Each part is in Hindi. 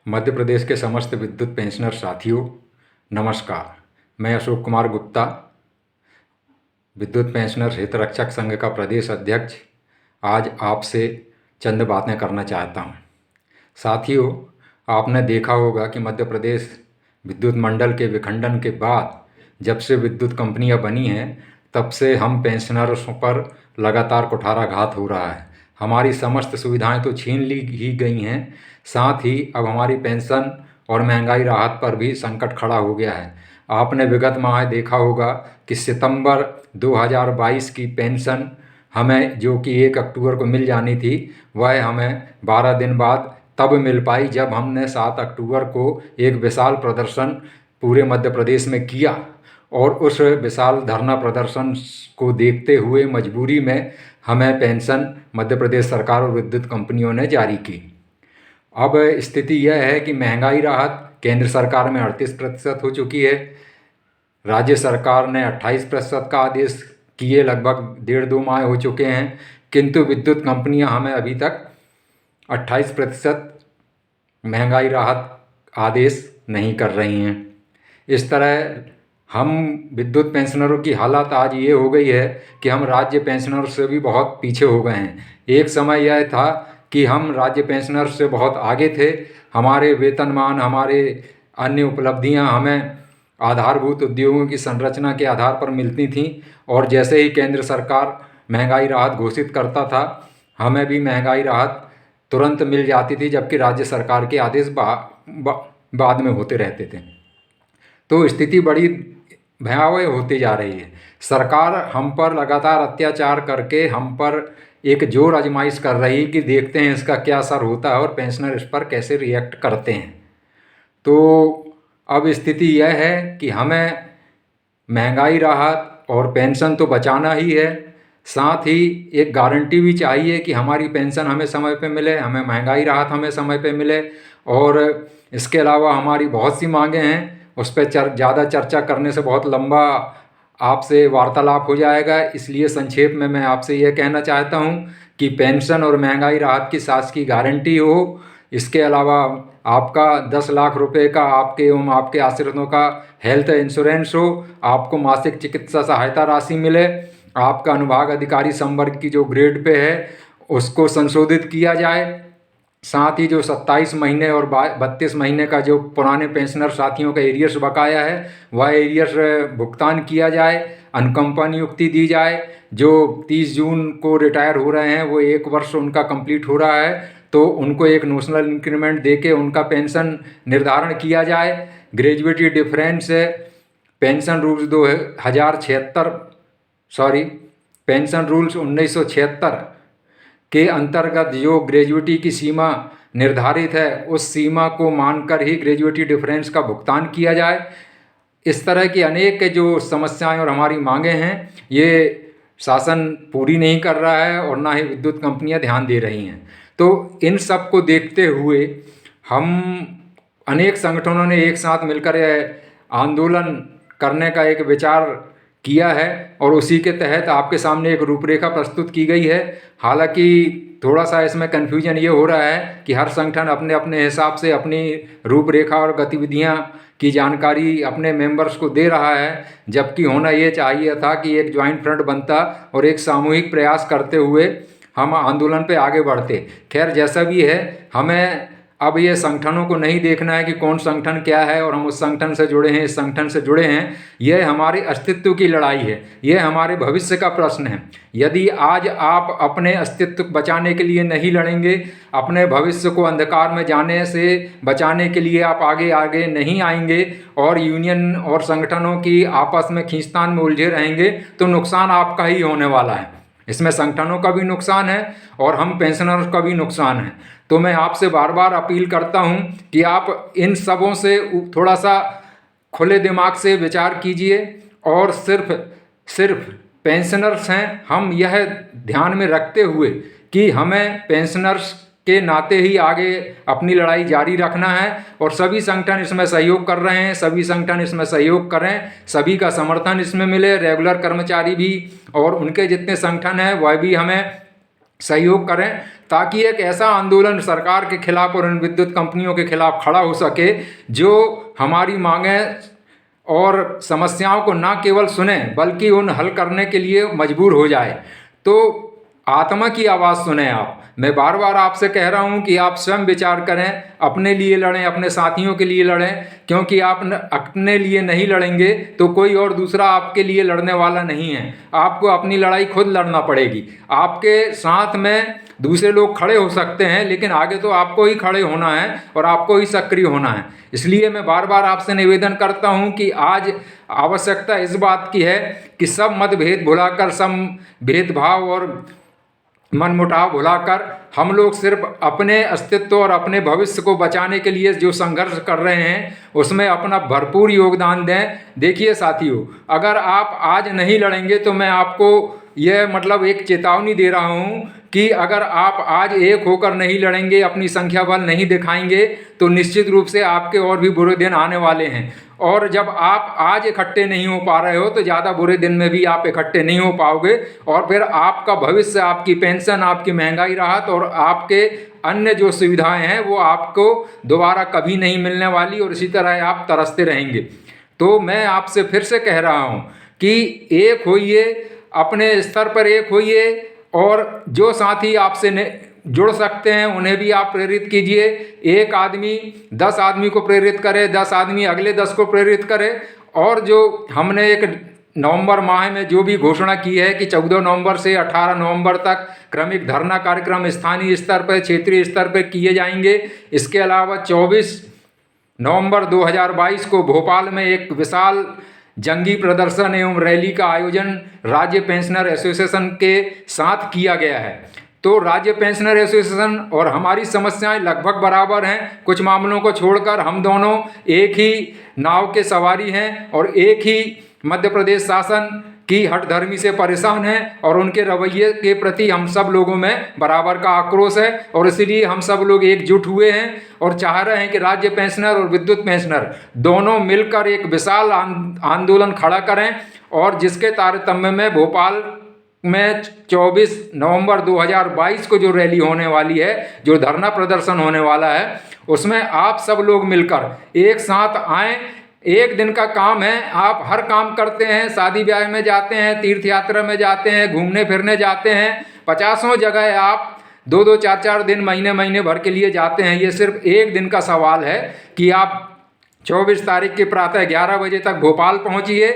मध्य प्रदेश के समस्त विद्युत पेंशनर साथियों, नमस्कार। मैं अशोक कुमार गुप्ता, विद्युत पेंशनर हितरक्षक संघ का प्रदेश अध्यक्ष, आज आपसे चंद बातें करना चाहता हूं। साथियों, आपने देखा होगा कि मध्य प्रदेश विद्युत मंडल के विखंडन के बाद जब से विद्युत कंपनियां बनी हैं, तब से हम पेंशनर्स पर लगातार कुठाराघात हो रहा है। हमारी समस्त सुविधाएं तो छीन ली ही गई हैं, साथ ही अब हमारी पेंशन और महंगाई राहत पर भी संकट खड़ा हो गया है। आपने विगत माह देखा होगा कि सितंबर 2022 की पेंशन हमें, जो कि 1 अक्टूबर को मिल जानी थी, वह हमें 12 दिन बाद तब मिल पाई जब हमने 7 अक्टूबर को एक विशाल प्रदर्शन पूरे मध्य प्रदेश में किया। और उस विशाल धरना प्रदर्शन को देखते हुए मजबूरी में हमें पेंशन मध्य प्रदेश सरकार और विद्युत कंपनियों ने जारी की। अब स्थिति यह है कि महंगाई राहत केंद्र सरकार में 38% हो चुकी है, राज्य सरकार ने 28% का आदेश किए, लगभग 1.5-2 माह हो चुके हैं, किंतु विद्युत कंपनियां हमें अभी तक 28% महंगाई राहत आदेश नहीं कर रही हैं। इस तरह हम विद्युत पेंशनरों की हालत आज ये हो गई है कि हम राज्य पेंशनर से भी बहुत पीछे हो गए हैं। एक समय यह था कि हम राज्य पेंशनर से बहुत आगे थे, हमारे वेतनमान, हमारे अन्य उपलब्धियां हमें आधारभूत उद्योगों की संरचना के आधार पर मिलती थीं, और जैसे ही केंद्र सरकार महंगाई राहत घोषित करता था, हमें भी महंगाई राहत तुरंत मिल जाती थी, जबकि राज्य सरकार के आदेश बाद में होते रहते थे। तो स्थिति बड़ी भयावह होती जा रही है। सरकार हम पर लगातार अत्याचार करके हम पर एक जोर आजमाइश कर रही है कि देखते हैं इसका क्या असर होता है और पेंशनर इस पर कैसे रिएक्ट करते हैं। तो अब स्थिति यह है कि हमें महंगाई राहत और पेंशन तो बचाना ही है, साथ ही एक गारंटी भी चाहिए कि हमारी पेंशन हमें समय पे मिले, हमें महंगाई राहत हमें समय पे मिले। और इसके अलावा हमारी बहुत सी मांगें हैं, उस पर ज़्यादा चर्चा करने से बहुत लंबा आपसे वार्तालाप हो जाएगा, इसलिए संक्षेप में मैं आपसे यह कहना चाहता हूं कि पेंशन और महंगाई राहत की शासकीय गारंटी हो। इसके अलावा आपका 10 लाख रुपए का आपके एवं आपके आश्रितों का हेल्थ इंश्योरेंस हो, आपको मासिक चिकित्सा सहायता राशि मिले, आपका अनुभाग अधिकारी संवर्ग की जो ग्रेड पे है उसको संशोधित किया जाए, साथ ही जो 27 महीने और 32 महीने का जो पुराने पेंशनर साथियों का एरियर्स बकाया है वह एरियर्स भुगतान किया जाए, अनुकंपा नियुक्ति दी जाए। जो 30 जून को रिटायर हो रहे हैं, वो 1 वर्ष उनका कंप्लीट हो रहा है, तो उनको एक नोशनल इंक्रीमेंट देके उनका पेंशन निर्धारण किया जाए। ग्रेजुएटी डिफरेंस पेंशन रूल्स 1976 के अंतर्गत जो ग्रेजुएटी की सीमा निर्धारित है, उस सीमा को मानकर ही ग्रेजुएटी डिफरेंस का भुगतान किया जाए। इस तरह की अनेक जो समस्याएं और हमारी मांगें हैं, ये शासन पूरी नहीं कर रहा है और ना ही विद्युत कंपनियां ध्यान दे रही हैं। तो इन सब को देखते हुए हम अनेक संगठनों ने एक साथ मिलकर आंदोलन करने का एक विचार किया है, और उसी के तहत आपके सामने एक रूपरेखा प्रस्तुत की गई है। हालांकि थोड़ा सा इसमें कन्फ्यूजन ये हो रहा है कि हर संगठन अपने अपने हिसाब से अपनी रूपरेखा और गतिविधियां की जानकारी अपने मेंबर्स को दे रहा है, जबकि होना ये चाहिए था कि एक ज्वाइंट फ्रंट बनता और एक सामूहिक प्रयास करते हुए हम आंदोलन पे आगे बढ़ते। खैर, जैसा भी है, हमें अब ये संगठनों को नहीं देखना है कि कौन संगठन क्या है और हम उस संगठन से जुड़े हैं, इस संगठन से जुड़े हैं। यह हमारे अस्तित्व की लड़ाई है, यह हमारे भविष्य का प्रश्न है। यदि आज आप अपने अस्तित्व बचाने के लिए नहीं लड़ेंगे, अपने भविष्य को अंधकार में जाने से बचाने के लिए आप आगे आगे नहीं आएंगे और यूनियन और संगठनों की आपस में खींचतान में उलझे रहेंगे, तो नुकसान आपका ही होने वाला है। इसमें संगठनों का भी नुकसान है और हम पेंशनर्स का भी नुकसान है। तो मैं आपसे बार बार अपील करता हूं कि आप इन सबों से थोड़ा सा खुले दिमाग से विचार कीजिए, और सिर्फ पेंशनर्स हैं, हम यह ध्यान में रखते हुए कि हमें पेंशनर्स के नाते ही आगे अपनी लड़ाई जारी रखना है, और सभी संगठन इसमें सहयोग कर रहे हैं, सभी संगठन इसमें सहयोग करें, सभी का समर्थन इसमें मिले, रेगुलर कर्मचारी भी और उनके जितने संगठन हैं वह भी हमें सहयोग करें, ताकि एक ऐसा आंदोलन सरकार के खिलाफ और इन विद्युत कंपनियों के खिलाफ खड़ा हो सके जो हमारी मांगें और समस्याओं को ना केवल सुने बल्कि उन हल करने के लिए मजबूर हो जाए। तो आत्मा की आवाज़ सुने आप। मैं बार बार आपसे कह रहा हूं कि आप स्वयं विचार करें, अपने लिए लड़ें, अपने साथियों के लिए लड़ें, क्योंकि आप अपने लिए नहीं लड़ेंगे तो कोई और दूसरा आपके लिए लड़ने वाला नहीं है। आपको अपनी लड़ाई खुद लड़ना पड़ेगी। आपके साथ में दूसरे लोग खड़े हो सकते हैं, लेकिन आगे तो आपको ही खड़े होना है और आपको ही सक्रिय होना है। इसलिए मैं बार बार आपसे निवेदन करता हूं कि आज आवश्यकता इस बात की है कि सब मतभेद भुलाकर, सब भेदभाव और मनमुटाव भुलाकर हम लोग सिर्फ अपने अस्तित्व और अपने भविष्य को बचाने के लिए जो संघर्ष कर रहे हैं उसमें अपना भरपूर योगदान दें। देखिए साथियों, अगर आप आज नहीं लड़ेंगे तो मैं आपको यह मतलब एक चेतावनी दे रहा हूं कि अगर आप आज एक होकर नहीं लड़ेंगे, अपनी संख्या बल नहीं दिखाएंगे, तो निश्चित रूप से आपके और भी बुरे दिन आने वाले हैं। और जब आप आज इकट्ठे नहीं हो पा रहे हो तो ज़्यादा बुरे दिन में भी आप इकट्ठे नहीं हो पाओगे, और फिर आपका भविष्य, आपकी पेंशन, आपकी महंगाई राहत और आपके अन्य जो सुविधाएं हैं वो आपको दोबारा कभी नहीं मिलने वाली, और इसी तरह आप तरसते रहेंगे। तो मैं आपसे फिर से कह रहा हूं कि एक होइए, अपने स्तर पर एक होइए, और जो साथी आपसे जुड़ सकते हैं उन्हें भी आप प्रेरित कीजिए। एक आदमी 10 आदमी को प्रेरित करे, 10 आदमी अगले 10 को प्रेरित करे। और जो हमने एक नवंबर माह में जो भी घोषणा की है कि 14 नवंबर से 18 नवंबर तक क्रमिक धरना कार्यक्रम स्थानीय स्तर पर, क्षेत्रीय स्तर पर किए जाएंगे। इसके अलावा 24 नवंबर 2022 को भोपाल में एक विशाल जंगी प्रदर्शन एवं रैली का आयोजन राज्य पेंशनर एसोसिएशन के साथ किया गया है। तो राज्य पेंशनर एसोसिएशन और हमारी समस्याएं लगभग बराबर हैं। कुछ मामलों को छोड़कर हम दोनों एक ही नाव के सवारी हैं और एक ही मध्य प्रदेश शासन की हठधर्मी से परेशान हैं, और उनके रवैये के प्रति हम सब लोगों में बराबर का आक्रोश है। और इसलिए हम सब लोग एकजुट हुए हैं और चाह रहे हैं कि राज्य पेंशनर और विद्युत पेंशनर दोनों मिलकर एक विशाल आंदोलन खड़ा करें, और जिसके तारतम्य में भोपाल में 24 नवंबर 2022 को जो रैली होने वाली है, जो धरना प्रदर्शन होने वाला है, उसमें आप सब लोग मिलकर एक साथ आएँ। एक दिन का काम है, आप हर काम करते हैं, शादी ब्याह में जाते हैं, तीर्थ यात्रा में जाते हैं, घूमने फिरने जाते हैं, 50 जगह आप 2-2, 4-4 दिन, महीने महीने भर के लिए जाते हैं। ये सिर्फ एक दिन का सवाल है कि आप 24 तारीख के प्रातः 11 बजे तक भोपाल पहुंचिए।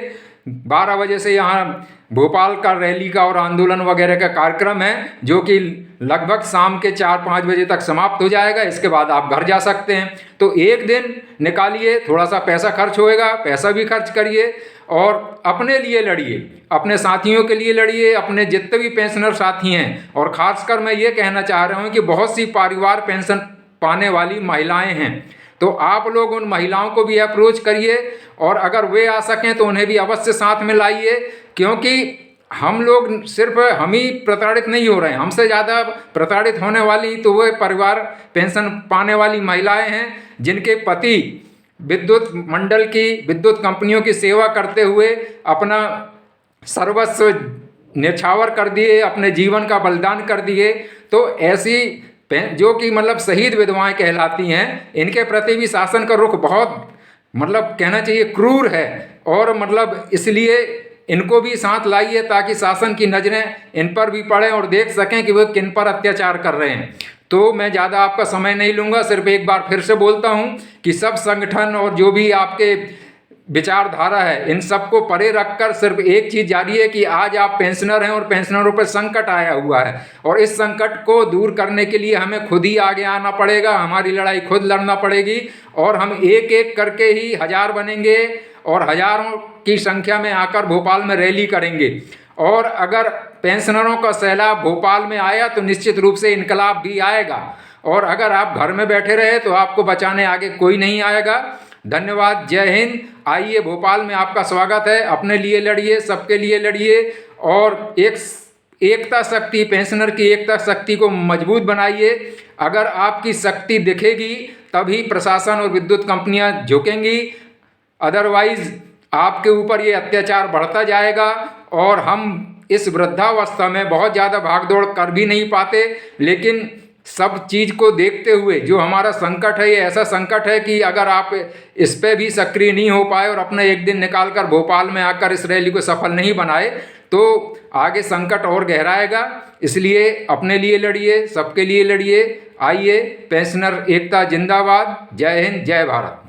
12 बजे से यहाँ भोपाल का रैली का और आंदोलन वगैरह का कार्यक्रम है, जो कि लगभग शाम के 4-5 बजे तक समाप्त हो जाएगा। इसके बाद आप घर जा सकते हैं। तो एक दिन निकालिए, थोड़ा सा पैसा खर्च होएगा, पैसा भी खर्च करिए और अपने लिए लड़िए, अपने साथियों के लिए लड़िए, अपने जितने भी पेंशनर साथी हैं। और ख़ासकर मैं ये कहना चाह रहा हूँ कि बहुत सी परिवार पेंशन पाने वाली महिलाएं हैं, तो आप लोग उन महिलाओं को भी अप्रोच करिए, और अगर वे आ सकें तो उन्हें भी अवश्य साथ में लाइए, क्योंकि हम लोग सिर्फ हम ही प्रताड़ित नहीं हो रहे हैं, हमसे ज़्यादा प्रताड़ित होने वाली तो वह परिवार पेंशन पाने वाली महिलाएं हैं, जिनके पति विद्युत मंडल की, विद्युत कंपनियों की सेवा करते हुए अपना सर्वस्व न्यौछावर कर दिए, अपने जीवन का बलिदान कर दिए। तो ऐसी जो कि मतलब शहीद विधवाएं कहलाती हैं, इनके प्रति भी शासन का रुख बहुत मतलब कहना चाहिए क्रूर है, और मतलब इसलिए इनको भी साथ लाइए ताकि शासन की नज़रें इन पर भी पड़ें और देख सकें कि वो किन पर अत्याचार कर रहे हैं। तो मैं ज़्यादा आपका समय नहीं लूँगा, सिर्फ एक बार फिर से बोलता हूँ कि सब संगठन और जो भी आपके विचारधारा है, इन सबको परे रखकर सिर्फ एक चीज़ जारी है कि आज आप पेंशनर हैं और पेंशनरों पर संकट आया हुआ है, और इस संकट को दूर करने के लिए हमें खुद ही आगे आना पड़ेगा, हमारी लड़ाई खुद लड़ना पड़ेगी, और हम एक एक करके ही 1000 बनेंगे और हजारों की संख्या में आकर भोपाल में रैली करेंगे। और अगर पेंशनरों का सैलाब भोपाल में आया तो निश्चित रूप से इनकलाब भी आएगा, और अगर आप घर में बैठे रहे तो आपको बचाने आगे कोई नहीं आएगा। धन्यवाद, जय हिंद। आइए, भोपाल में आपका स्वागत है। अपने लिए लड़िए, सबके लिए लड़िए, और एकता शक्ति, पेंशनर की एकता शक्ति को मजबूत बनाइए। अगर आपकी शक्ति दिखेगी तभी प्रशासन और विद्युत कंपनियां झुकेंगी, अदरवाइज आपके ऊपर ये अत्याचार बढ़ता जाएगा और हम इस वृद्धावस्था में बहुत ज़्यादा भागदौड़ कर भी नहीं पाते, लेकिन सब चीज़ को देखते हुए जो हमारा संकट है, ये ऐसा संकट है कि अगर आप इस पे भी सक्रिय नहीं हो पाए और अपना एक दिन निकाल कर भोपाल में आकर इस रैली को सफल नहीं बनाए तो आगे संकट और गहराएगा। इसलिए अपने लिए लड़िए, सबके लिए लड़िए। आइए, पेंशनर एकता जिंदाबाद। जय हिंद, जय भारत।